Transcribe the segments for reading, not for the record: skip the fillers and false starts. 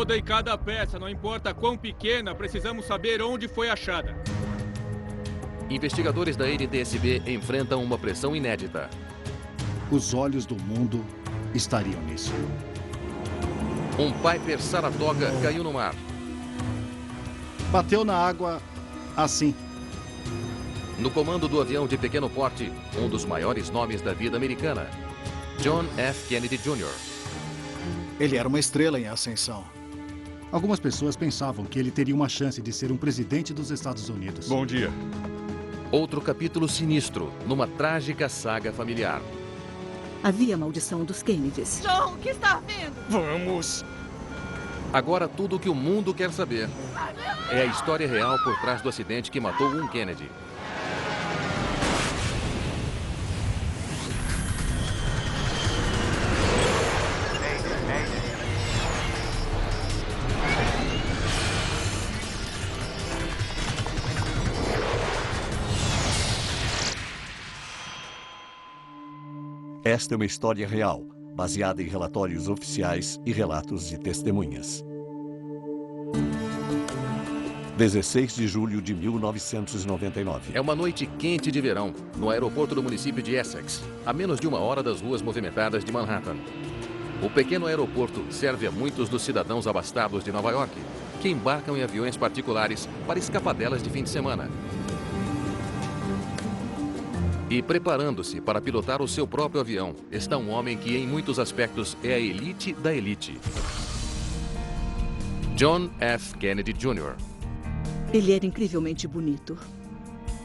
rodei cada peça, não importa quão pequena, precisamos saber onde foi achada. Investigadores da NTSB enfrentam uma pressão inédita. Os olhos do mundo estariam nisso. Um Piper Saratoga caiu no mar. Bateu na água assim. No comando do avião de pequeno porte, um dos maiores nomes da vida americana, John F. Kennedy Jr. Ele era uma estrela em ascensão. Algumas pessoas pensavam que ele teria uma chance de ser um presidente dos Estados Unidos. Bom dia. Outro capítulo sinistro, numa trágica saga familiar. Havia a maldição dos Kennedys. John, o que está havendo? Vamos! Agora tudo o que o mundo quer saber é a história real por trás do acidente que matou um Kennedy. Esta é uma história real, baseada em relatórios oficiais e relatos de testemunhas. 16 de julho de 1999. É uma noite quente de verão, no aeroporto do município de Essex, a menos de 1 hora das ruas movimentadas de Manhattan. O pequeno aeroporto serve a muitos dos cidadãos abastados de Nova York, que embarcam em aviões particulares para escapadelas de fim de semana. E preparando-se para pilotar o seu próprio avião, está um homem que, em muitos aspectos, é a elite da elite. John F. Kennedy Jr. Ele era incrivelmente bonito.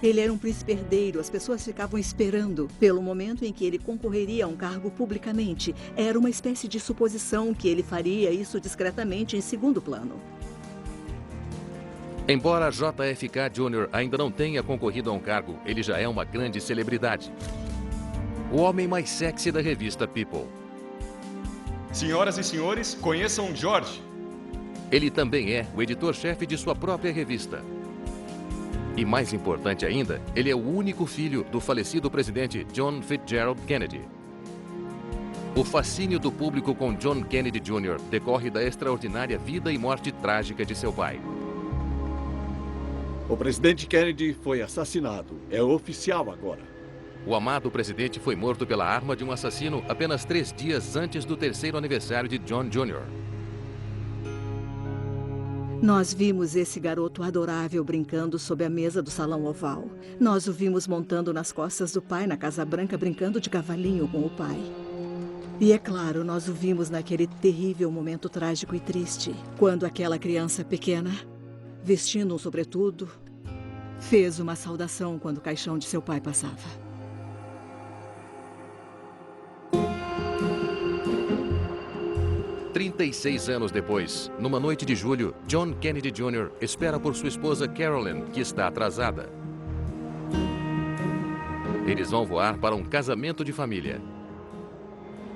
Ele era um príncipe herdeiro. As pessoas ficavam esperando pelo momento em que ele concorreria a um cargo publicamente. Era uma espécie de suposição que ele faria isso discretamente em segundo plano. Embora JFK Jr. ainda não tenha concorrido a um cargo, ele já é uma grande celebridade. O homem mais sexy da revista People. Senhoras e senhores, conheçam George. Ele também é o editor-chefe de sua própria revista. E mais importante ainda, ele é o único filho do falecido presidente John Fitzgerald Kennedy. O fascínio do público com John Kennedy Jr. decorre da extraordinária vida e morte trágica de seu pai. O presidente Kennedy foi assassinado. É oficial agora. O amado presidente foi morto pela arma de um assassino apenas 3 dias antes do 3º aniversário de John Jr. Nós vimos esse garoto adorável brincando sob a mesa do salão oval. Nós o vimos montando nas costas do pai na Casa Branca, brincando de cavalinho com o pai. E é claro, nós o vimos naquele terrível momento trágico e triste, quando aquela criança pequena, vestindo um sobretudo, fez uma saudação quando o caixão de seu pai passava. "36 anos depois, numa noite de julho, John Kennedy Jr. espera por sua esposa Carolyn, que está atrasada. Eles vão voar para um casamento de família.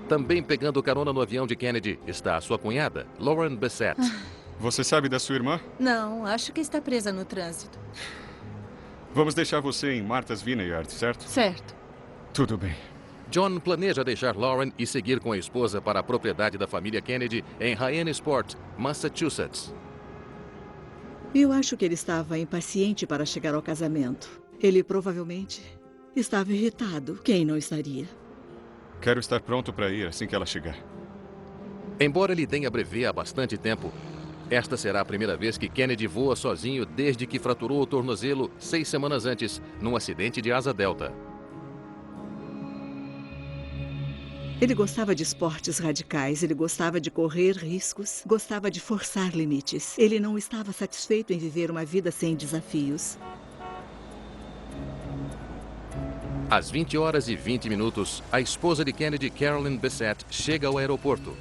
Também pegando carona no avião de Kennedy está a sua cunhada, Lauren Bessette. Você sabe da sua irmã? Não, acho que está presa no trânsito. Vamos deixar você em Martha's Vineyard, certo? Certo. Tudo bem. John planeja deixar Lauren e seguir com a esposa para a propriedade da família Kennedy em Hyannisport, Massachusetts. Eu acho que ele estava impaciente para chegar ao casamento. Ele provavelmente estava irritado. Quem não estaria? Quero estar pronto para ir assim que ela chegar. Embora ele tenha brevê há bastante tempo, esta será a primeira vez que Kennedy voa sozinho desde que fraturou o tornozelo 6 semanas antes, num acidente de asa delta. Ele gostava de esportes radicais, ele gostava de correr riscos, gostava de forçar limites. Ele não estava satisfeito em viver uma vida sem desafios. Às 20h20, a esposa de Kennedy, Carolyn Bessette, chega ao aeroporto.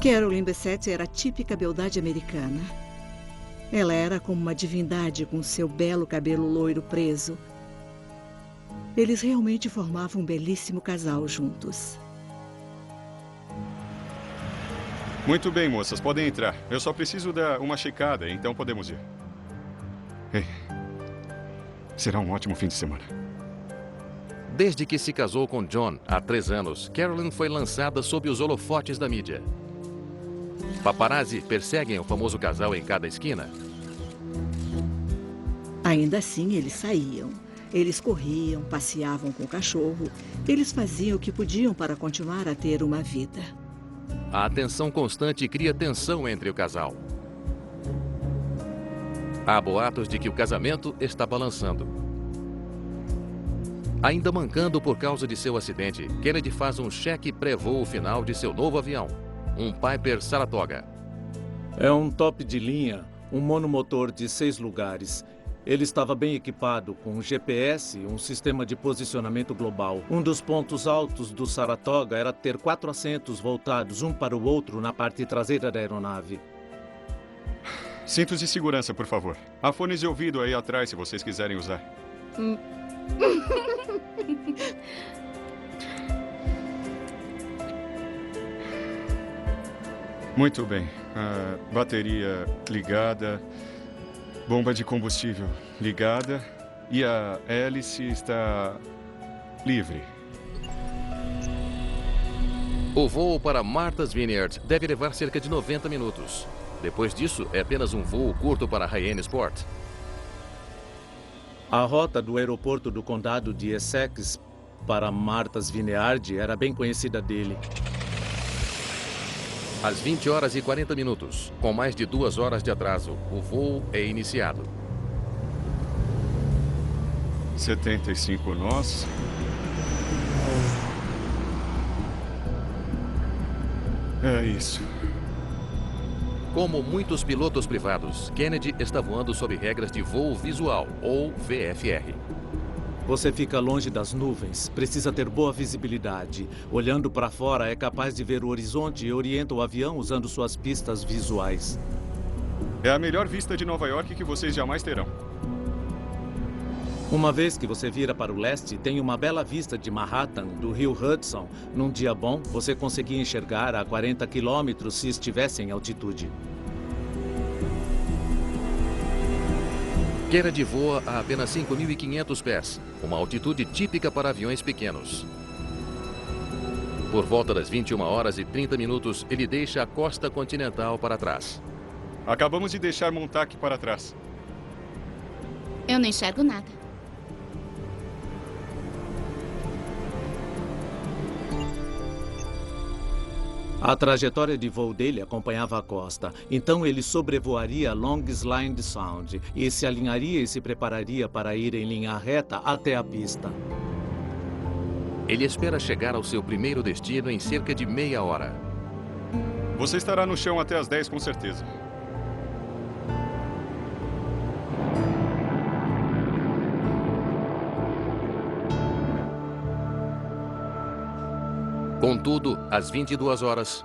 Carolyn Bessette era a típica beldade americana. Ela era como uma divindade com seu belo cabelo loiro preso. Eles realmente formavam um belíssimo casal juntos. Muito bem, moças, podem entrar. Eu só preciso dar uma checada, então podemos ir. Ei, será um ótimo fim de semana. Desde que se casou com John há 3 anos, Carolyn foi lançada sob os holofotes da mídia. Paparazzi perseguem o famoso casal em cada esquina. Ainda assim, eles saíam. Eles corriam, passeavam com o cachorro. Eles faziam o que podiam para continuar a ter uma vida. A atenção constante cria tensão entre o casal. Há boatos de que o casamento está balançando. Ainda mancando por causa de seu acidente, Kennedy faz um cheque pré-voo final de seu novo avião, um Piper Saratoga. É um top de linha, um monomotor de 6 lugares. Ele estava bem equipado com GPS e um sistema de posicionamento global. Um dos pontos altos do Saratoga era ter 4 assentos voltados um para o outro na parte traseira da aeronave. Cintos de segurança, por favor. Há fones de ouvido aí atrás, se vocês quiserem usar. Muito bem. Bateria ligada. Bomba de combustível ligada. E a hélice está livre. O voo para Martha's Vineyard deve levar cerca de 90 minutos. Depois disso, é apenas um voo curto para Hyannisport. A rota do aeroporto do condado de Essex para Martha's Vineyard era bem conhecida dele. Às 20 horas e 40 minutos, com mais de 2 horas de atraso, o voo é iniciado. 75 nós. É isso. Como muitos pilotos privados, Kennedy está voando sob regras de voo visual, ou VFR. Você fica longe das nuvens, precisa ter boa visibilidade. Olhando para fora, é capaz de ver o horizonte e orienta o avião usando suas pistas visuais. É a melhor vista de Nova York que vocês jamais terão. Uma vez que você vira para o leste, tem uma bela vista de Manhattan, do rio Hudson. Num dia bom, você conseguia enxergar a 40 quilômetros se estivesse em altitude. Kennedy voa a apenas 5.500 pés, uma altitude típica para aviões pequenos. Por volta das 21 horas e 30 minutos, ele deixa a costa continental para trás. Acabamos de deixar Montauk para trás. Eu não enxergo nada. A trajetória de voo dele acompanhava a costa, então ele sobrevoaria Long Island Sound e se alinharia e se prepararia para ir em linha reta até a pista. Ele espera chegar ao seu primeiro destino em cerca de meia hora. Você estará no chão até as 10, com certeza. Contudo, às 22 horas...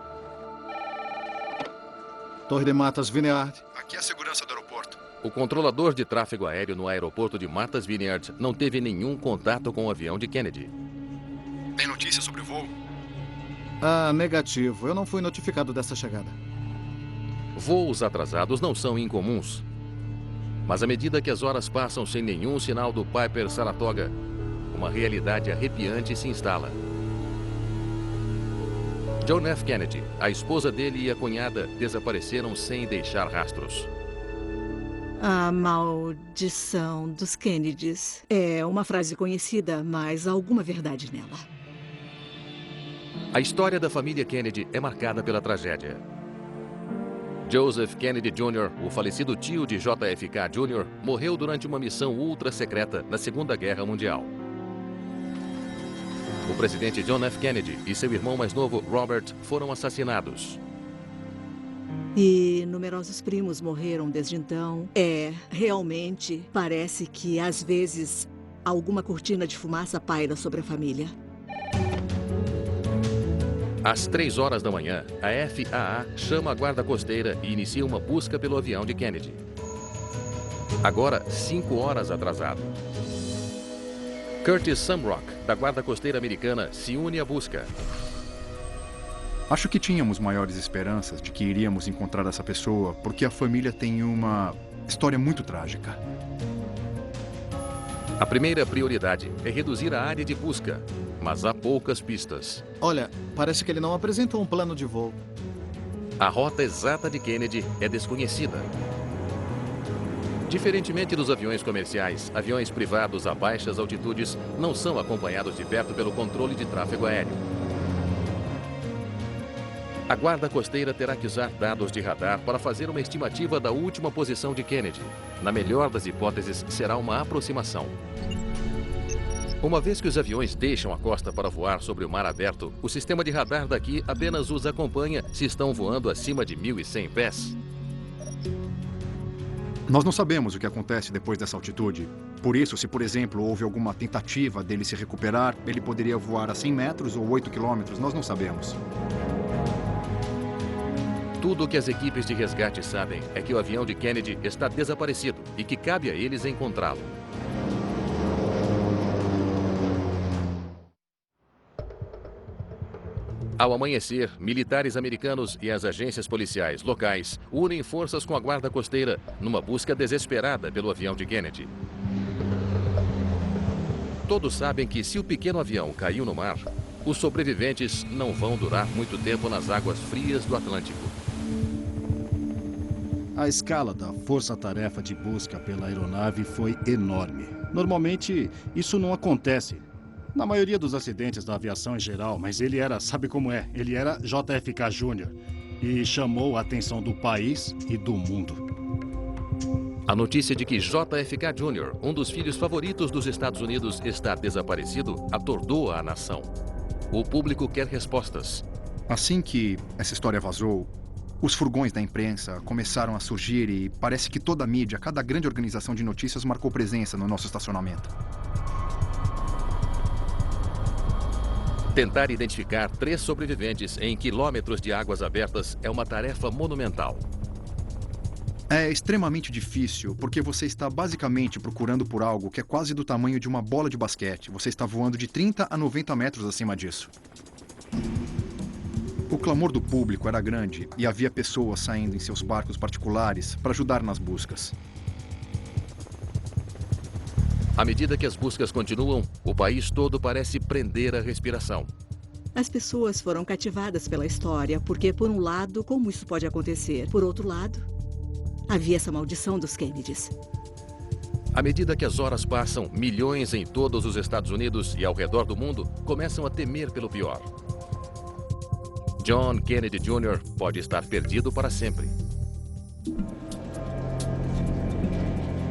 Torre de Martha's Vineyard. Aqui é a segurança do aeroporto. O controlador de tráfego aéreo no aeroporto de Martha's Vineyard não teve nenhum contato com o avião de Kennedy. Tem notícia sobre o voo? Negativo. Eu não fui notificado dessa chegada. Voos atrasados não são incomuns. Mas à medida que as horas passam sem nenhum sinal do Piper Saratoga, uma realidade arrepiante se instala. John F. Kennedy, a esposa dele e a cunhada desapareceram sem deixar rastros. A maldição dos Kennedys é uma frase conhecida, mas há alguma verdade nela. A história da família Kennedy é marcada pela tragédia. Joseph Kennedy Jr., o falecido tio de JFK Jr., morreu durante uma missão ultra-secreta na Segunda Guerra Mundial. O presidente John F. Kennedy e seu irmão mais novo, Robert, foram assassinados. E numerosos primos morreram desde então. Realmente, parece que às vezes alguma cortina de fumaça paira sobre a família. Às 3 horas da manhã, a FAA chama a guarda costeira e inicia uma busca pelo avião de Kennedy. Agora, 5 horas atrasado. Curtis Sumrock, da guarda costeira americana, se une à busca. Acho que tínhamos maiores esperanças de que iríamos encontrar essa pessoa, porque a família tem uma história muito trágica. A primeira prioridade é reduzir a área de busca, mas há poucas pistas. Olha, parece que ele não apresentou um plano de voo. A rota exata de Kennedy é desconhecida. Diferentemente dos aviões comerciais, aviões privados a baixas altitudes não são acompanhados de perto pelo controle de tráfego aéreo. A guarda costeira terá que usar dados de radar para fazer uma estimativa da última posição de Kennedy. Na melhor das hipóteses, será uma aproximação. Uma vez que os aviões deixam a costa para voar sobre o mar aberto, o sistema de radar daqui apenas os acompanha se estão voando acima de 1.100 pés. Nós não sabemos o que acontece depois dessa altitude. Por isso, se, por exemplo, houve alguma tentativa dele se recuperar, ele poderia voar a 100 metros ou 8 quilômetros, nós não sabemos. Tudo o que as equipes de resgate sabem é que o avião de Kennedy está desaparecido e que cabe a eles encontrá-lo. Ao amanhecer, militares americanos e as agências policiais locais unem forças com a guarda costeira numa busca desesperada pelo avião de Kennedy. Todos sabem que se o pequeno avião caiu no mar, os sobreviventes não vão durar muito tempo nas águas frias do Atlântico. A escala da força-tarefa de busca pela aeronave foi enorme. Normalmente, isso não acontece na maioria dos acidentes da aviação em geral, mas ele era, sabe como é? Ele era JFK Jr. e chamou a atenção do país e do mundo. A notícia de que JFK Jr., um dos filhos favoritos dos Estados Unidos, está desaparecido, atordoa a nação. O público quer respostas. Assim que essa história vazou, os furgões da imprensa começaram a surgir e parece que toda a mídia, cada grande organização de notícias marcou presença no nosso estacionamento. Tentar identificar 3 sobreviventes em quilômetros de águas abertas é uma tarefa monumental. É extremamente difícil, porque você está basicamente procurando por algo que é quase do tamanho de uma bola de basquete. Você está voando de 30 a 90 metros acima disso. O clamor do público era grande e havia pessoas saindo em seus barcos particulares para ajudar nas buscas. À medida que as buscas continuam, o país todo parece prender a respiração. As pessoas foram cativadas pela história, porque, por um lado, como isso pode acontecer? Por outro lado, havia essa maldição dos Kennedys. À medida que as horas passam, milhões em todos os Estados Unidos e ao redor do mundo começam a temer pelo pior. John Kennedy Jr. pode estar perdido para sempre.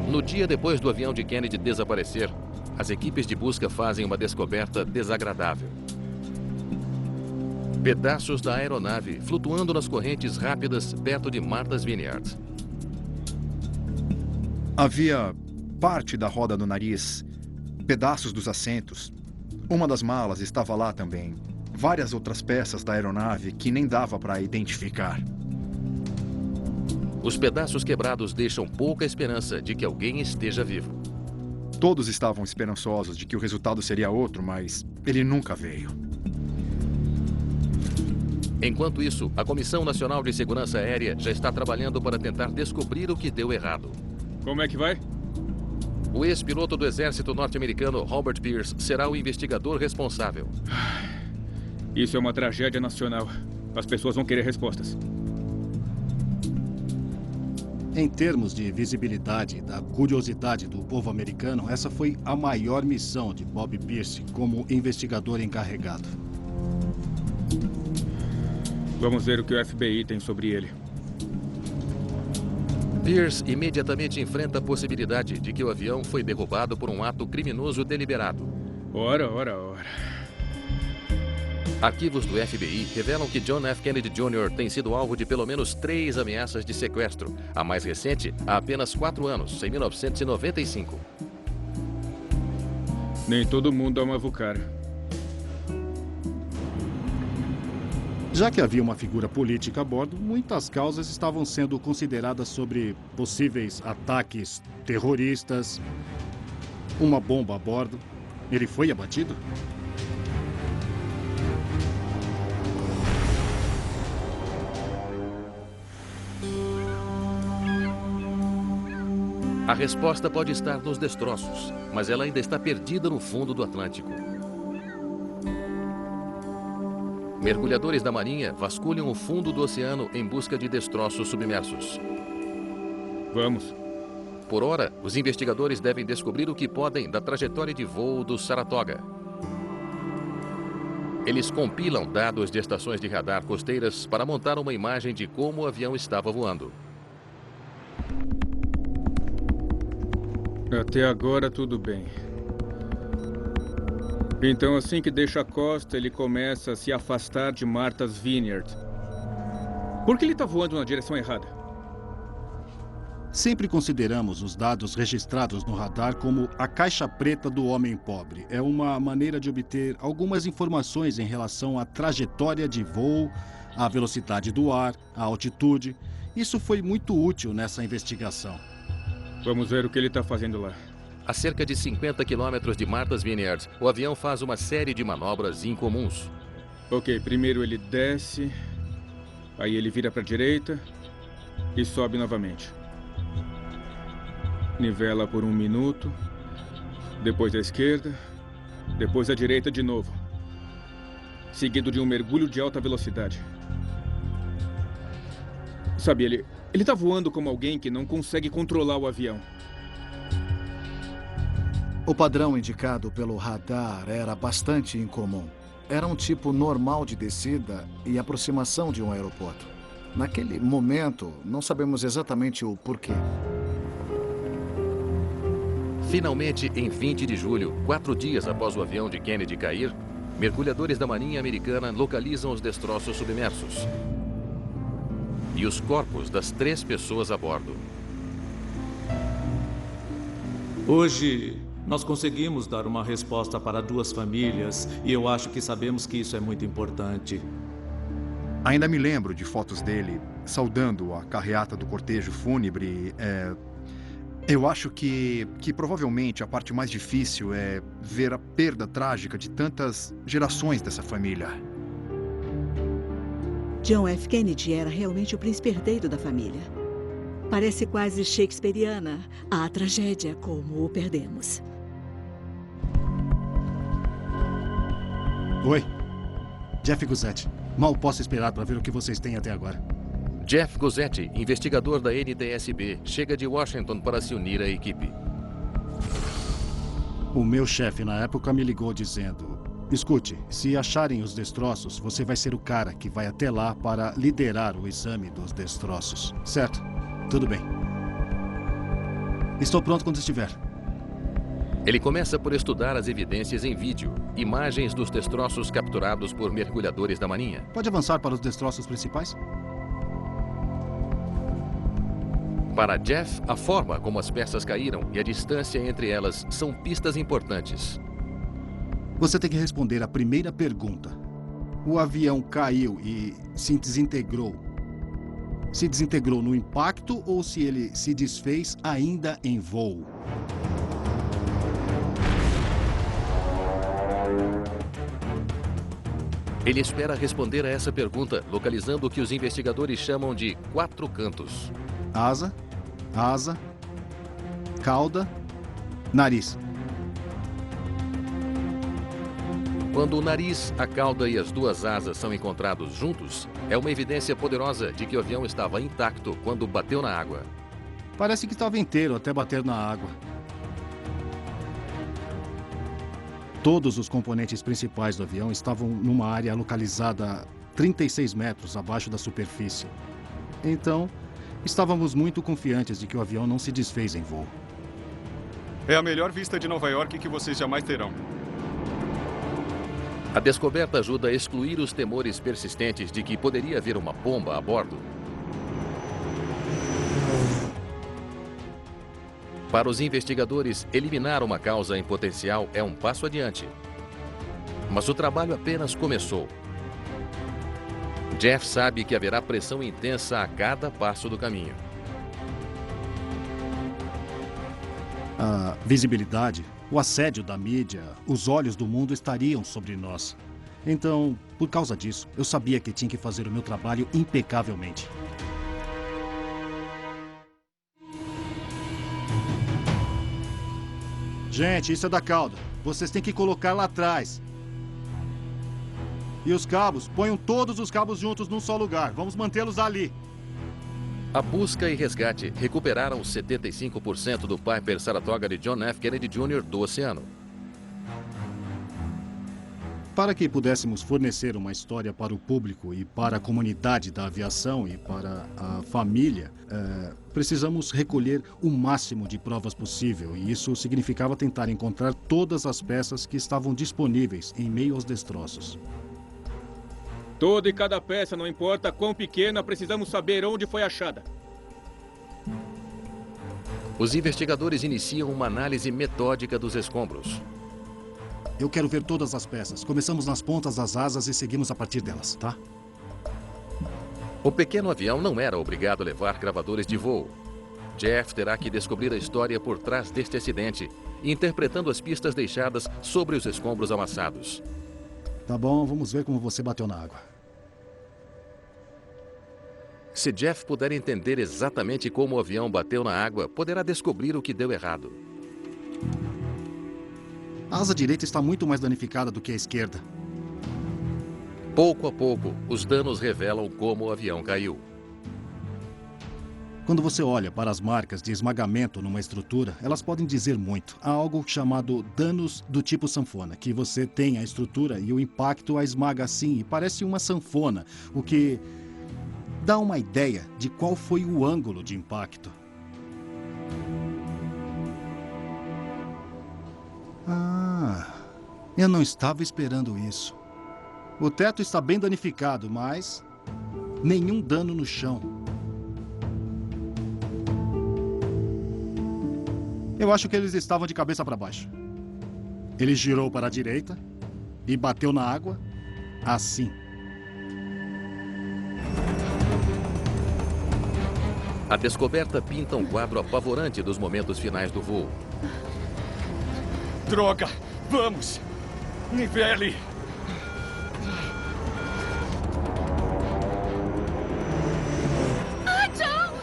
No dia depois do avião de Kennedy desaparecer, as equipes de busca fazem uma descoberta desagradável. Pedaços da aeronave flutuando nas correntes rápidas perto de Martha's Vineyard. Havia parte da roda do nariz, pedaços dos assentos. Uma das malas estava lá também. Várias outras peças da aeronave que nem dava para identificar. Os pedaços quebrados deixam pouca esperança de que alguém esteja vivo. Todos estavam esperançosos de que o resultado seria outro, mas ele nunca veio. Enquanto isso, a Comissão Nacional de Segurança Aérea já está trabalhando para tentar descobrir o que deu errado. Como é que vai? O ex-piloto do exército norte-americano, Robert Pierce, será o investigador responsável. Isso é uma tragédia nacional. As pessoas vão querer respostas. Em termos de visibilidade e da curiosidade do povo americano, essa foi a maior missão de Bob Pierce como investigador encarregado. Vamos ver o que o FBI tem sobre ele. Pierce imediatamente enfrenta a possibilidade de que o avião foi derrubado por um ato criminoso deliberado. Ora. Arquivos do FBI revelam que John F. Kennedy Jr. tem sido alvo de pelo menos 3 ameaças de sequestro. A mais recente, há apenas 4 anos, em 1995. Nem todo mundo ama Vucara. Já que havia uma figura política a bordo, muitas causas estavam sendo consideradas sobre possíveis ataques terroristas, uma bomba a bordo. Ele foi abatido? A resposta pode estar nos destroços, mas ela ainda está perdida no fundo do Atlântico. Mergulhadores da Marinha vasculham o fundo do oceano em busca de destroços submersos. Vamos. Por hora, os investigadores devem descobrir o que podem da trajetória de voo do Saratoga. Eles compilam dados de estações de radar costeiras para montar uma imagem de como o avião estava voando. Até agora tudo bem. Então, assim que deixa a costa, ele começa a se afastar de Martha's Vineyard. Por que ele está voando na direção errada? Sempre consideramos os dados registrados no radar como a caixa preta do homem pobre. É uma maneira de obter algumas informações em relação à trajetória de voo, à velocidade do ar, à altitude. Isso foi muito útil nessa investigação. Vamos ver o que ele está fazendo lá. A cerca de 50 quilômetros de Martha's Vineyard, o avião faz uma série de manobras incomuns. Ok, primeiro ele desce, aí ele vira para a direita e sobe novamente. Nivela por 1 minuto, depois à esquerda, depois à direita de novo. Seguido de um mergulho de alta velocidade. Sabe, ele está voando como alguém que não consegue controlar o avião. O padrão indicado pelo radar era bastante incomum. Era um tipo normal de descida e aproximação de um aeroporto. Naquele momento, não sabemos exatamente o porquê. Finalmente, em 20 de julho, 4 dias após o avião de Kennedy cair, mergulhadores da Marinha Americana localizam os destroços submersos e os corpos das 3 pessoas a bordo. Hoje, nós conseguimos dar uma resposta para 2 famílias e eu acho que sabemos que isso é muito importante. Ainda me lembro de fotos dele saudando a carreata do cortejo fúnebre. Eu acho que provavelmente a parte mais difícil é ver a perda trágica de tantas gerações dessa família. John F. Kennedy era realmente o príncipe herdeiro da família. Parece quase shakespeariana a tragédia como o perdemos. Oi, Jeff Guzzetti. Mal posso esperar para ver o que vocês têm até agora. Jeff Guzzetti, investigador da NTSB, chega de Washington para se unir à equipe. O meu chefe na época me ligou dizendo: escute, se acharem os destroços, você vai ser o cara que vai até lá para liderar o exame dos destroços. Certo? Tudo bem. Estou pronto quando estiver. Ele começa por estudar as evidências em vídeo, imagens dos destroços capturados por mergulhadores da Marinha. Pode avançar para os destroços principais? Para Jeff, a forma como as peças caíram e a distância entre elas são pistas importantes. Você tem que responder a primeira pergunta. O avião caiu e se desintegrou. Se desintegrou no impacto ou se ele se desfez ainda em voo? Ele espera responder a essa pergunta, localizando o que os investigadores chamam de 4 cantos. Asa, asa, cauda, nariz. Quando o nariz, a cauda e as 2 asas são encontrados juntos, é uma evidência poderosa de que o avião estava intacto quando bateu na água. Parece que estava inteiro até bater na água. Todos os componentes principais do avião estavam numa área localizada a 36 metros abaixo da superfície. Então, estávamos muito confiantes de que o avião não se desfez em voo. É a melhor vista de Nova York que vocês jamais terão. A descoberta ajuda a excluir os temores persistentes de que poderia haver uma bomba a bordo. Para os investigadores, eliminar uma causa em potencial é um passo adiante. Mas o trabalho apenas começou. Jeff sabe que haverá pressão intensa a cada passo do caminho. A visibilidade, o assédio da mídia, os olhos do mundo estariam sobre nós. Então, por causa disso, eu sabia que tinha que fazer o meu trabalho impecavelmente. Gente, isso é da cauda. Vocês têm que colocar lá atrás. E os cabos, ponham todos os cabos juntos num só lugar. Vamos mantê-los ali. A busca e resgate recuperaram 75% do Piper Saratoga de John F. Kennedy Jr. do oceano. Para que pudéssemos fornecer uma história para o público e para a comunidade da aviação e para a família, precisamos recolher o máximo de provas possível. E isso significava tentar encontrar todas as peças que estavam disponíveis em meio aos destroços. Toda e cada peça, não importa quão pequena, precisamos saber onde foi achada. Os investigadores iniciam uma análise metódica dos escombros. Eu quero ver todas as peças. Começamos nas pontas das asas e seguimos a partir delas, tá? O pequeno avião não era obrigado a levar gravadores de voo. Jeff terá que descobrir a história por trás deste acidente, interpretando as pistas deixadas sobre os escombros amassados. Tá bom, vamos ver como você bateu na água. Se Jeff puder entender exatamente como o avião bateu na água, poderá descobrir o que deu errado. A asa direita está muito mais danificada do que a esquerda. Pouco a pouco, os danos revelam como o avião caiu. Quando você olha para as marcas de esmagamento numa estrutura, elas podem dizer muito. Há algo chamado danos do tipo sanfona, que você tem a estrutura e o impacto a esmaga assim e parece uma sanfona, o que dá uma ideia de qual foi o ângulo de impacto. Eu não estava esperando isso. O teto está bem danificado, mas nenhum dano no chão. Eu acho que eles estavam de cabeça para baixo. Ele girou para a direita e bateu na água assim. A descoberta pinta um quadro apavorante dos momentos finais do voo. Droga! Vamos! Nivele! John!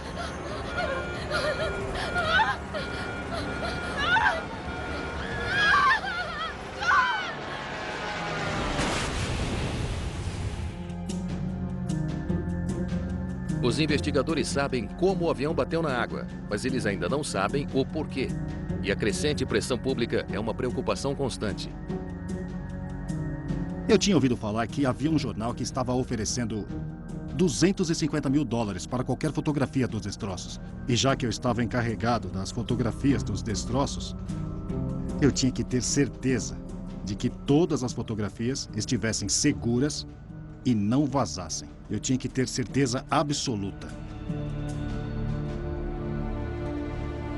Os investigadores sabem como o avião bateu na água, mas eles ainda não sabem o porquê. E a crescente pressão pública é uma preocupação constante. Eu tinha ouvido falar que havia um jornal que estava oferecendo $250 mil para qualquer fotografia dos destroços. E já que eu estava encarregado das fotografias dos destroços, eu tinha que ter certeza de que todas as fotografias estivessem seguras e não vazassem. Eu tinha que ter certeza absoluta.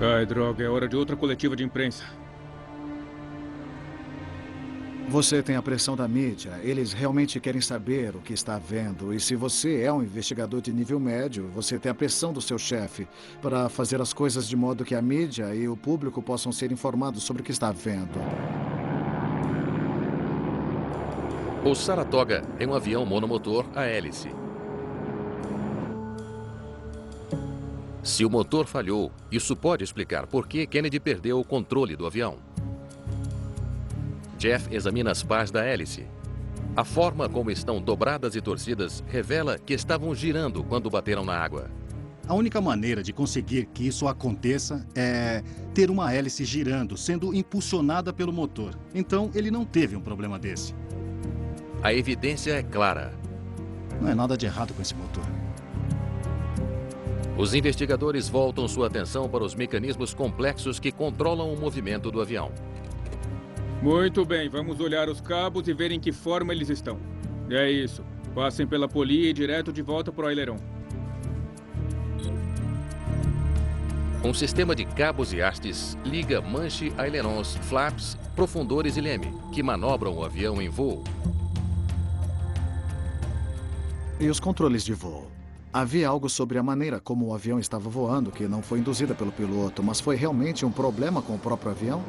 Ai, droga, é hora de outra coletiva de imprensa. Você tem a pressão da mídia. Eles realmente querem saber o que está vendo. E se você é um investigador de nível médio, você tem a pressão do seu chefe para fazer as coisas de modo que a mídia e o público possam ser informados sobre o que está vendo. O Saratoga é um avião monomotor a hélice. Se o motor falhou, isso pode explicar por que Kennedy perdeu o controle do avião. Jeff examina as pás da hélice. A forma como estão dobradas e torcidas revela que estavam girando quando bateram na água. A única maneira de conseguir que isso aconteça é ter uma hélice girando, sendo impulsionada pelo motor. Então, ele não teve um problema desse. A evidência é clara. Não é nada de errado com esse motor. Os investigadores voltam sua atenção para os mecanismos complexos que controlam o movimento do avião. Muito bem, vamos olhar os cabos e ver em que forma eles estão. É isso. Passem pela polia e direto de volta para o aileron. Um sistema de cabos e hastes liga manche, ailerons, flaps, profundores e leme, que manobram o avião em voo. E os controles de voo? Havia algo sobre a maneira como o avião estava voando que não foi induzida pelo piloto, mas foi realmente um problema com o próprio avião?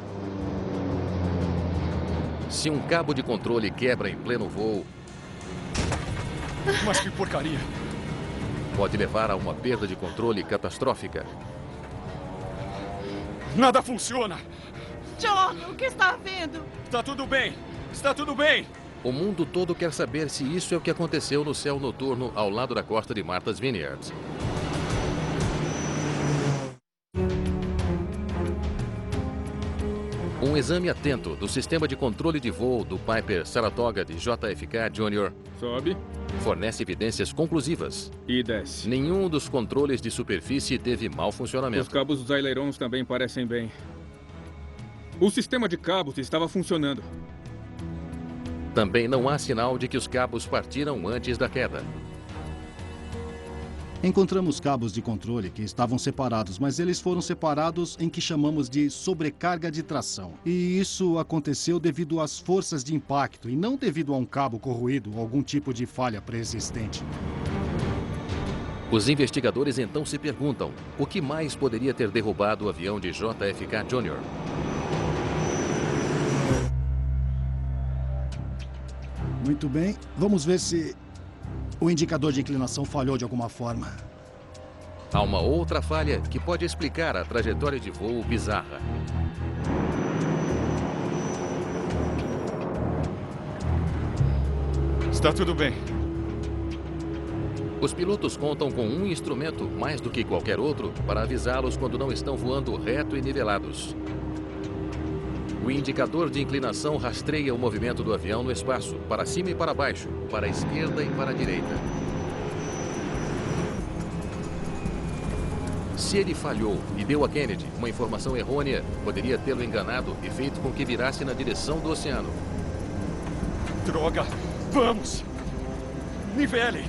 Se um cabo de controle quebra em pleno voo, Mas que porcaria! pode levar a uma perda de controle catastrófica. Nada funciona! John, o que está havendo? Está tudo bem! Está tudo bem! O mundo todo quer saber se isso é o que aconteceu no céu noturno ao lado da costa de Martha's Vineyard. Um exame atento do sistema de controle de voo do Piper Saratoga de JFK Jr. Sobe fornece evidências conclusivas. e desce. Nenhum dos controles de superfície teve mau Os funcionamento. cabos dos ailerons também parecem bem. O sistema de cabos estava funcionando. Também não há sinal de que os cabos partiram antes da queda. Encontramos cabos de controle que estavam separados, mas eles foram separados em que chamamos de sobrecarga de tração. E isso aconteceu devido às forças de impacto e não devido a um cabo corroído ou algum tipo de falha pré-existente. Os investigadores então se perguntam o que mais poderia ter derrubado o avião de JFK Jr. Muito bem, vamos ver se o indicador de inclinação falhou de alguma forma. Há uma outra falha que pode explicar a trajetória de voo bizarra. Está tudo bem. Os pilotos contam com um instrumento, mais do que qualquer outro, para avisá-los quando não estão voando reto e nivelados. O indicador de inclinação rastreia o movimento do avião no espaço, para cima e para baixo, para a esquerda e para a direita. Se ele falhou e deu a Kennedy uma informação errônea, poderia tê-lo enganado e feito com que virasse na direção do oceano. Droga! Vamos! Nivele!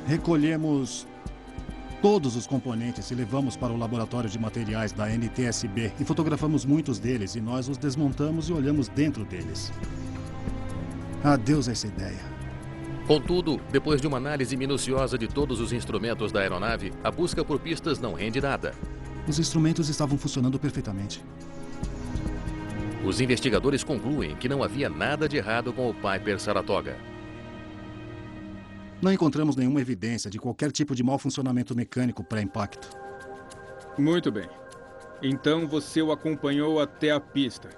Recolhemos todos os componentes e levamos para o laboratório de materiais da NTSB e fotografamos muitos deles e nós os desmontamos e olhamos dentro deles. Adeus a essa ideia. Contudo, depois de uma análise minuciosa de todos os instrumentos da aeronave, a busca por pistas não rende nada. Os instrumentos estavam funcionando perfeitamente. Os investigadores concluem que não havia nada de errado com o Piper Saratoga. Não encontramos nenhuma evidência de qualquer tipo de mau funcionamento mecânico pré-impacto. Muito bem. Então você o acompanhou até a pista.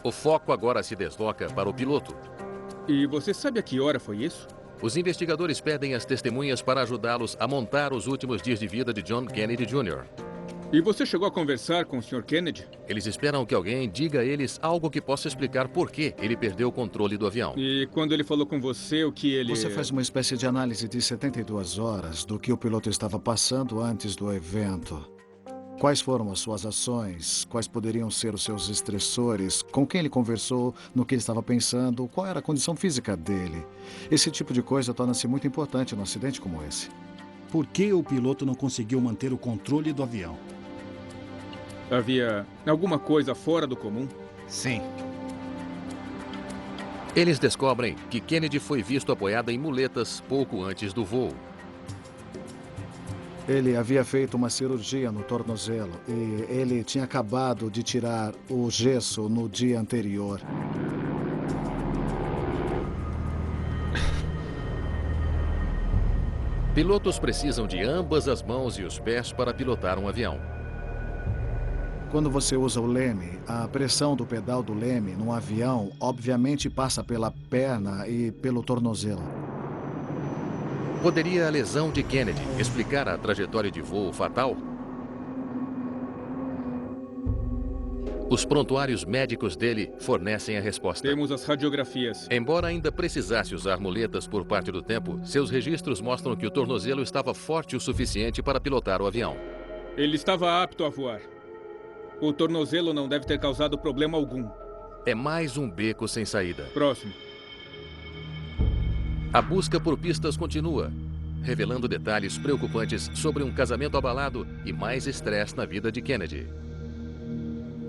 O foco agora se desloca para o piloto. E você sabe a que hora foi isso? Os investigadores pedem as testemunhas para ajudá-los a montar os últimos dias de vida de John Kennedy Jr. E você chegou a conversar com o Sr. Kennedy? Eles esperam que alguém diga a eles algo que possa explicar por que ele perdeu o controle do avião. E quando ele falou com você, o que ele... Você faz uma espécie de análise de 72 horas do que o piloto estava passando antes do evento. Quais foram as suas ações? Quais poderiam ser os seus estressores? Com quem ele conversou? No que ele estava pensando? Qual era a condição física dele? Esse tipo de coisa torna-se muito importante num acidente como esse. Por que o piloto não conseguiu manter o controle do avião? Havia alguma coisa fora do comum? Sim. Eles descobrem que Kennedy foi visto apoiado em muletas pouco antes do voo. Ele havia feito uma cirurgia no tornozelo e ele tinha acabado de tirar o gesso no dia anterior. Pilotos precisam de ambas as mãos e os pés para pilotar um avião. Quando você usa o leme, a pressão do pedal do leme num avião obviamente passa pela perna e pelo tornozelo. Poderia a lesão de Kennedy explicar a trajetória de voo fatal? Os prontuários médicos dele fornecem a resposta. Temos as radiografias. Embora ainda precisasse usar muletas por parte do tempo, seus registros mostram que o tornozelo estava forte o suficiente para pilotar o avião. Ele estava apto a voar. O tornozelo não deve ter causado problema algum. É mais um beco sem saída. Próximo. A busca por pistas continua, revelando detalhes preocupantes sobre um casamento abalado e mais estresse na vida de Kennedy.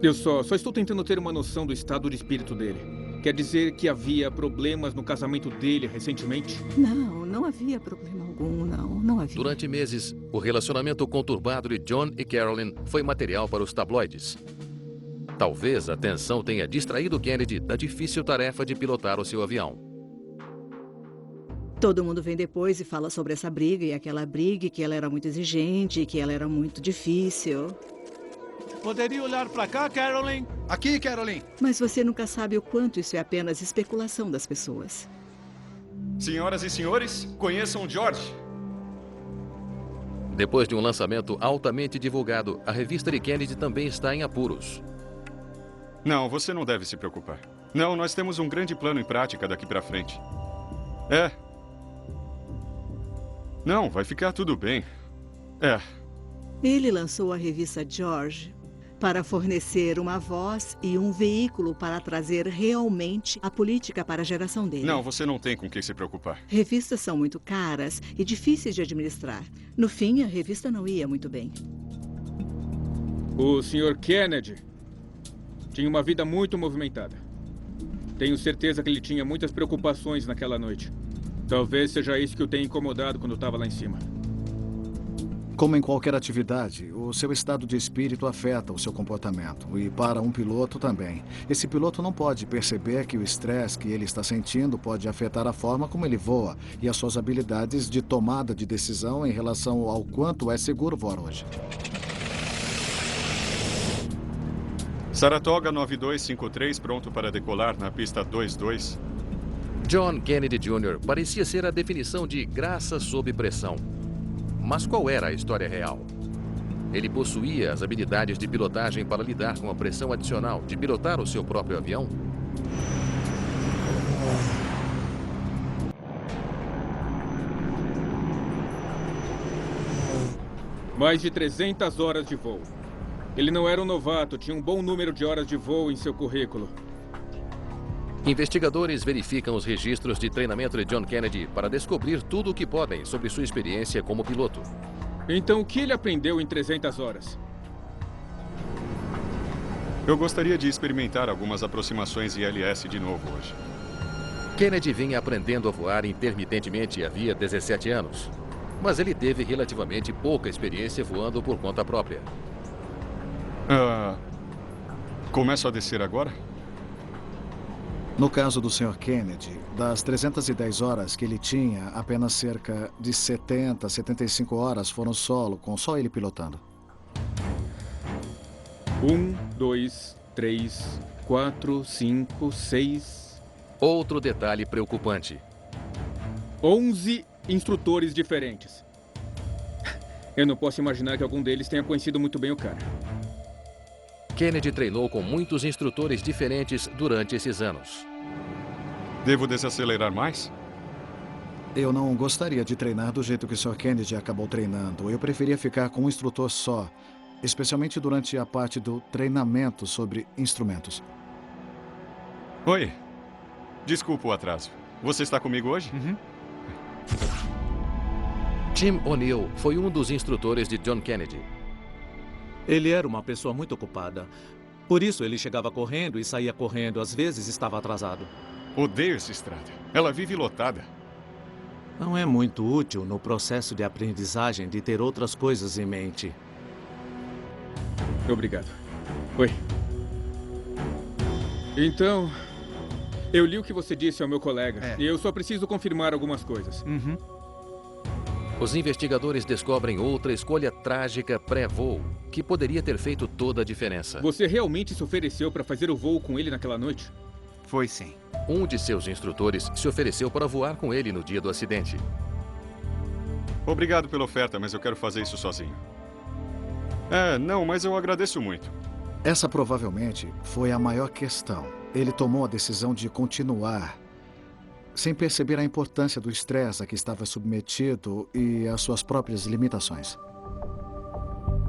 Eu só estou tentando ter uma noção do estado de espírito dele. Quer dizer que havia problemas no casamento dele recentemente? Não havia problema algum, não havia. Durante meses, o relacionamento conturbado de John e Carolyn foi material para os tabloides. Talvez a tensão tenha distraído Kennedy da difícil tarefa de pilotar o seu avião. Todo mundo vem depois e fala sobre essa briga e aquela briga, e que ela era muito exigente, e que ela era muito difícil. Poderia olhar para cá, Carolyn? Aqui, Carolyn. Mas você nunca sabe o quanto isso é apenas especulação das pessoas. Senhoras e senhores, conheçam George. Depois de um lançamento altamente divulgado, a revista de Kennedy também está em apuros. Não, você não deve se preocupar. Não, nós temos um grande plano em prática daqui pra frente. É. Não, vai ficar tudo bem. É. Ele lançou a revista George para fornecer uma voz e um veículo para trazer realmente a política para a geração dele. Não, você não tem com que se preocupar. Revistas são muito caras e difíceis de administrar. No fim, a revista não ia muito bem. O Sr. Kennedy tinha uma vida muito movimentada. Tenho certeza que ele tinha muitas preocupações naquela noite. Talvez seja isso que o tenha incomodado quando estava lá em cima. Como em qualquer atividade, o seu estado de espírito afeta o seu comportamento. E para um piloto também. Esse piloto não pode perceber que o estresse que ele está sentindo pode afetar a forma como ele voa e as suas habilidades de tomada de decisão em relação ao quanto é seguro voar hoje. Saratoga 9253 pronto para decolar na pista 22. John Kennedy Jr. parecia ser a definição de graça sob pressão. Mas qual era a história real? Ele possuía as habilidades de pilotagem para lidar com a pressão adicional de pilotar o seu próprio avião? Mais de 300 horas de voo. Ele não era um novato, tinha um bom número de horas de voo em seu currículo. Investigadores verificam os registros de treinamento de John Kennedy para descobrir tudo o que podem sobre sua experiência como piloto. Então, o que ele aprendeu em 300 horas? Eu gostaria de experimentar algumas aproximações ILS de novo hoje. Kennedy vinha aprendendo a voar intermitentemente havia 17 anos. Mas ele teve relativamente pouca experiência voando por conta própria. Começo a descer agora? No caso do Sr. Kennedy, das 310 horas que ele tinha, apenas cerca de 70, 75 horas foram solo, com só ele pilotando. 1, 2, 3, 4, 5, 6... Outro detalhe preocupante. 11 instrutores diferentes. Eu não posso imaginar que algum deles tenha conhecido muito bem o cara. Kennedy treinou com muitos instrutores diferentes durante esses anos. Devo desacelerar mais? Eu não gostaria de treinar do jeito que o Sr. Kennedy acabou treinando. Eu preferia ficar com um instrutor só, especialmente durante a parte do treinamento sobre instrumentos. Oi. Desculpa o atraso. Você está comigo hoje? Uhum. Tim O'Neill foi um dos instrutores de John Kennedy. Ele era uma pessoa muito ocupada. Por isso ele chegava correndo e saía correndo. Às vezes estava atrasado. Odeio essa estrada. Ela vive lotada. Não é muito útil no processo de aprendizagem de ter outras coisas em mente. Obrigado. Oi. Então, eu li o que você disse ao meu colega. E eu só preciso confirmar algumas coisas. Uhum. Os investigadores descobrem outra escolha trágica pré-voo, que poderia ter feito toda a diferença. Você realmente se ofereceu para fazer o voo com ele naquela noite? Foi sim. Um de seus instrutores se ofereceu para voar com ele no dia do acidente. Obrigado pela oferta, mas eu quero fazer isso sozinho. Não, mas eu agradeço muito. Essa provavelmente foi a maior questão. Ele tomou a decisão de continuar, sem perceber a importância do estresse a que estava submetido e as suas próprias limitações.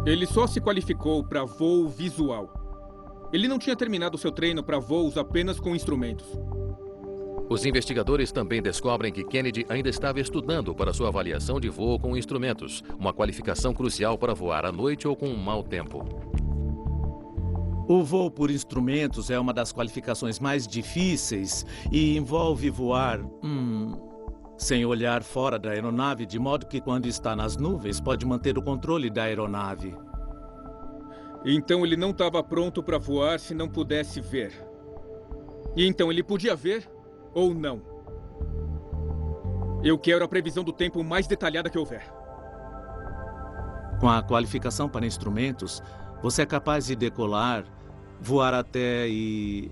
Ele só se qualificou para voo visual. Ele não tinha terminado seu treino para voos apenas com instrumentos. Os investigadores também descobrem que Kennedy ainda estava estudando para sua avaliação de voo com instrumentos, uma qualificação crucial para voar à noite ou com um mau tempo. O voo por instrumentos é uma das qualificações mais difíceis e envolve voar sem olhar fora da aeronave, de modo que quando está nas nuvens pode manter o controle da aeronave. Então ele não estava pronto para voar se não pudesse ver. E então ele podia ver ou não. Eu quero a previsão do tempo mais detalhada que houver. Com a qualificação para instrumentos, você é capaz de decolar, voar até e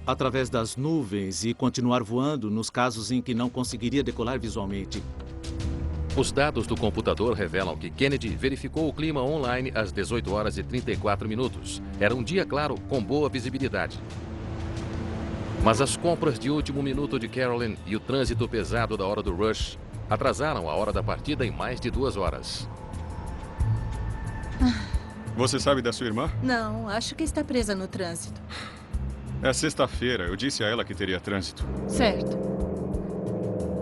através das nuvens e continuar voando nos casos em que não conseguiria decolar visualmente. Os dados do computador revelam que Kennedy verificou o clima online às 18 horas e 34 minutos. Era um dia claro, com boa visibilidade. Mas as compras de último minuto de Carolyn e o trânsito pesado da hora do rush atrasaram a hora da partida em mais de 2 horas. Você sabe da sua irmã? Não, acho que está presa no trânsito. É sexta-feira. Eu disse a ela que teria trânsito. Certo.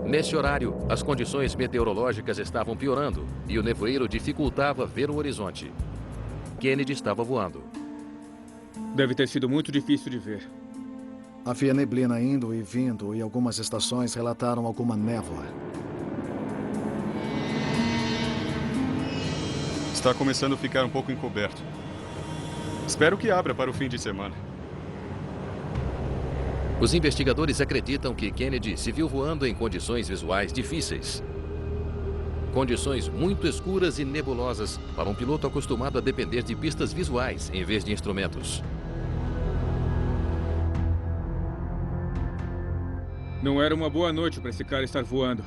Nesse horário, as condições meteorológicas estavam piorando e o nevoeiro dificultava ver o horizonte. Kennedy estava voando. Deve ter sido muito difícil de ver. Havia neblina indo e vindo e algumas estações relataram alguma névoa. Está começando a ficar um pouco encoberto. Espero que abra para o fim de semana. Os investigadores acreditam que Kennedy se viu voando em condições visuais difíceis. Condições muito escuras e nebulosas para um piloto acostumado a depender de pistas visuais em vez de instrumentos. Não era uma boa noite para esse cara estar voando.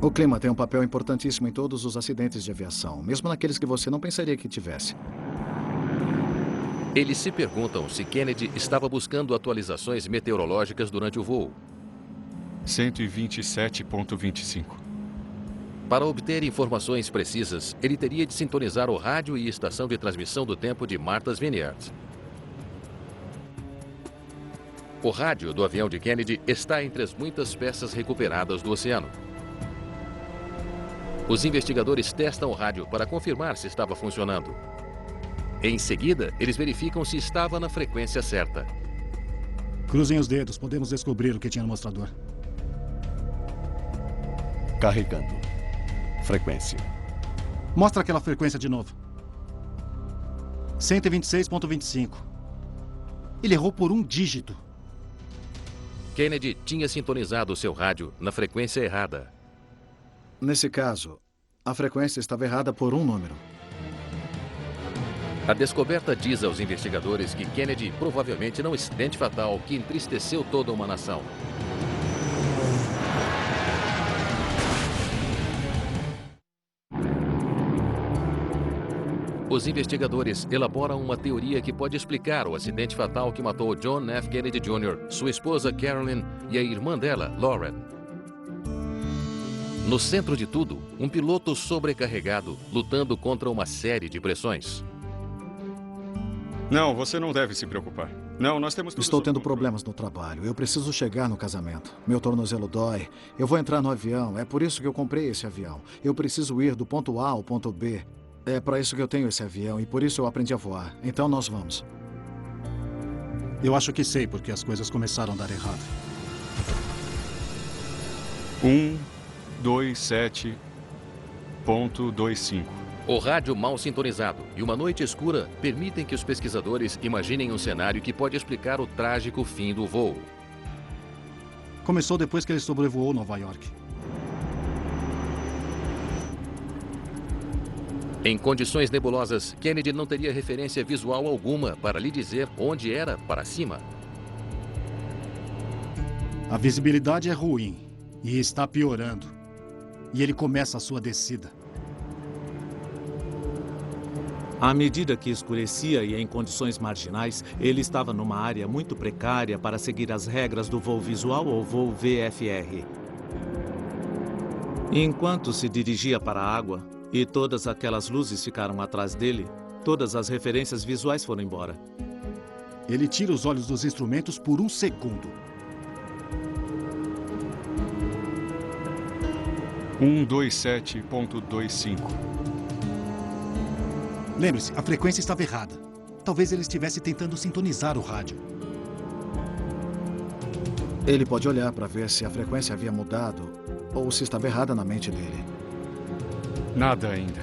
O clima tem um papel importantíssimo em todos os acidentes de aviação, mesmo naqueles que você não pensaria que tivesse. Eles se perguntam se Kennedy estava buscando atualizações meteorológicas durante o voo. 127.25. Para obter informações precisas, ele teria de sintonizar o rádio e estação de transmissão do tempo de Martha's Vineyard. O rádio do avião de Kennedy está entre as muitas peças recuperadas do oceano. Os investigadores testam o rádio para confirmar se estava funcionando. Em seguida, eles verificam se estava na frequência certa. Cruzem os dedos, podemos descobrir o que tinha no mostrador. Carregando. Frequência. Mostra aquela frequência de novo. 126.25. Ele errou por um dígito. Kennedy tinha sintonizado seu rádio na frequência errada. Nesse caso, a frequência estava errada por um número. A descoberta diz aos investigadores que Kennedy provavelmente não acidente fatal que entristeceu toda uma nação. Os investigadores elaboram uma teoria que pode explicar o acidente fatal que matou John F. Kennedy Jr., sua esposa Carolyn e a irmã dela, Lauren. No centro de tudo, um piloto sobrecarregado lutando contra uma série de pressões. Não, você não deve se preocupar. Não, nós temos tudo Estou sob tendo controle. problemas no trabalho. Eu preciso chegar no casamento. Meu tornozelo dói. Eu vou entrar no avião. É por isso que eu comprei esse avião. Eu preciso ir do ponto A ao ponto B. É para isso que eu tenho esse avião e por isso eu aprendi a voar. Então nós vamos. Eu acho que sei porque as coisas começaram a dar errado. 127.25. O rádio mal sintonizado e uma noite escura permitem que os pesquisadores imaginem um cenário que pode explicar o trágico fim do voo. Começou depois que ele sobrevoou Nova York. Em condições nebulosas, Kennedy não teria referência visual alguma para lhe dizer onde era para cima. A visibilidade é ruim e está piorando. E ele começa a sua descida. À medida que escurecia e em condições marginais, ele estava numa área muito precária para seguir as regras do voo visual ou voo VFR. E enquanto se dirigia para a água, e todas aquelas luzes ficaram atrás dele, todas as referências visuais foram embora. Ele tira os olhos dos instrumentos por um segundo. 127.25. Lembre-se, a frequência estava errada. Talvez ele estivesse tentando sintonizar o rádio. Ele pode olhar para ver se a frequência havia mudado ou se estava errada na mente dele. Nada ainda.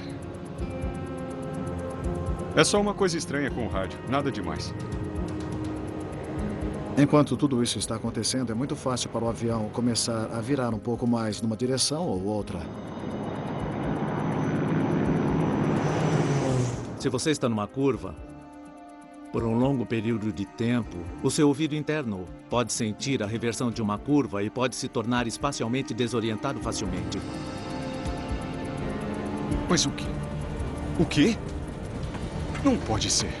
É só uma coisa estranha com o rádio, nada demais. Enquanto tudo isso está acontecendo, é muito fácil para o avião começar a virar um pouco mais numa direção ou outra. Se você está numa curva, por um longo período de tempo, o seu ouvido interno pode sentir a reversão de uma curva e pode se tornar espacialmente desorientado facilmente. Mas o quê? O quê? Não pode ser.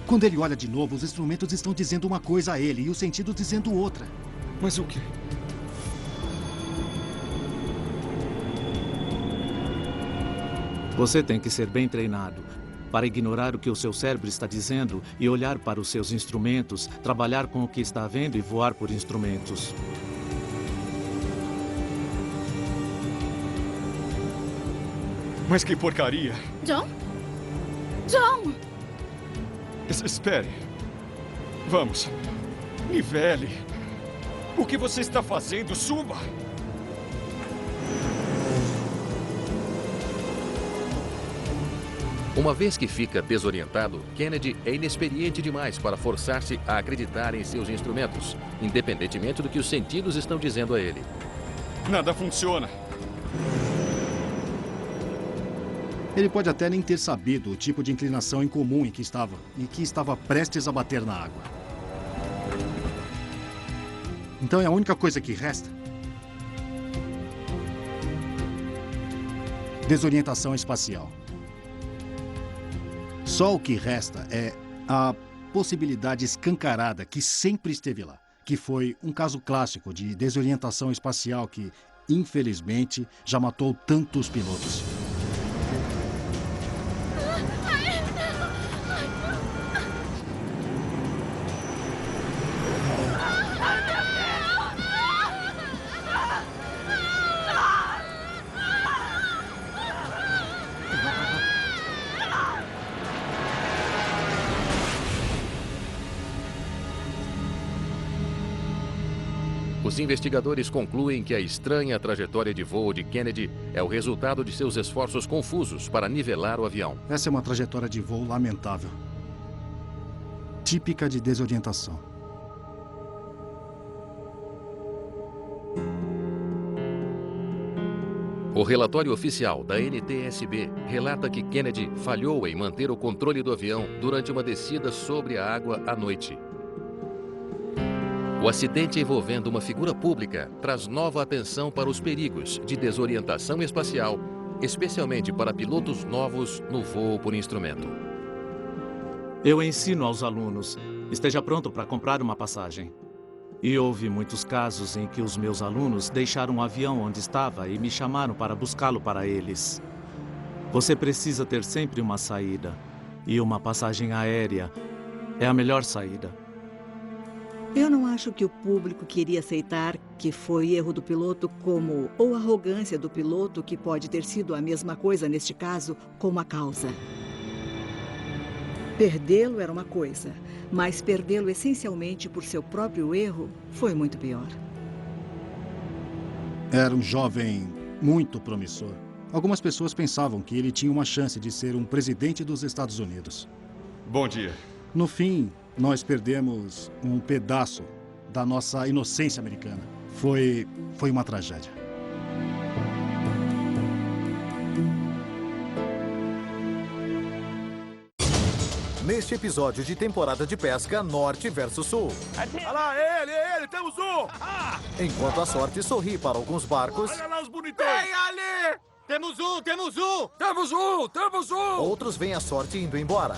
Quando ele olha de novo, os instrumentos estão dizendo uma coisa a ele e os sentidos dizendo outra. Mas o quê? Você tem que ser bem treinado para ignorar o que o seu cérebro está dizendo e olhar para os seus instrumentos, trabalhar com o que está vendo e voar por instrumentos. Mas que porcaria! John? John! Espere. Vamos. Nivele. O que você está fazendo? Suba! Uma vez que fica desorientado, Kennedy é inexperiente demais para forçar-se a acreditar em seus instrumentos, independentemente do que os sentidos estão dizendo a ele. Nada funciona. Ele pode até nem ter sabido o tipo de inclinação incomum em que estava e que estava prestes a bater na água. Então é a única coisa que resta? Desorientação espacial. Só o que resta é a possibilidade escancarada que sempre esteve lá, que foi um caso clássico de desorientação espacial que, infelizmente, já matou tantos pilotos. Os investigadores concluem que a estranha trajetória de voo de Kennedy é o resultado de seus esforços confusos para nivelar o avião. Essa é uma trajetória de voo lamentável. Típica de desorientação. O relatório oficial da NTSB relata que Kennedy falhou em manter o controle do avião durante uma descida sobre a água à noite. O acidente envolvendo uma figura pública traz nova atenção para os perigos de desorientação espacial, especialmente para pilotos novos no voo por instrumento. Eu ensino aos alunos, esteja pronto para comprar uma passagem. E houve muitos casos em que os meus alunos deixaram o avião onde estava e me chamaram para buscá-lo para eles. Você precisa ter sempre uma saída. E uma passagem aérea é a melhor saída. Eu não acho que o público queria aceitar que foi erro do piloto como, ou arrogância do piloto, que pode ter sido a mesma coisa neste caso, como a causa. Perdê-lo era uma coisa, mas perdê-lo essencialmente por seu próprio erro foi muito pior. Era um jovem muito promissor. Algumas pessoas pensavam que ele tinha uma chance de ser um presidente dos Estados Unidos. Bom dia. No fim, nós perdemos um pedaço da nossa inocência americana. Foi uma tragédia. Neste episódio de temporada de pesca Norte versus Sul. Olha lá, ele, temos um! Enquanto a sorte sorri para alguns barcos. Olha lá os bonitões! Vem ali! Temos um! Outros veem a sorte indo embora.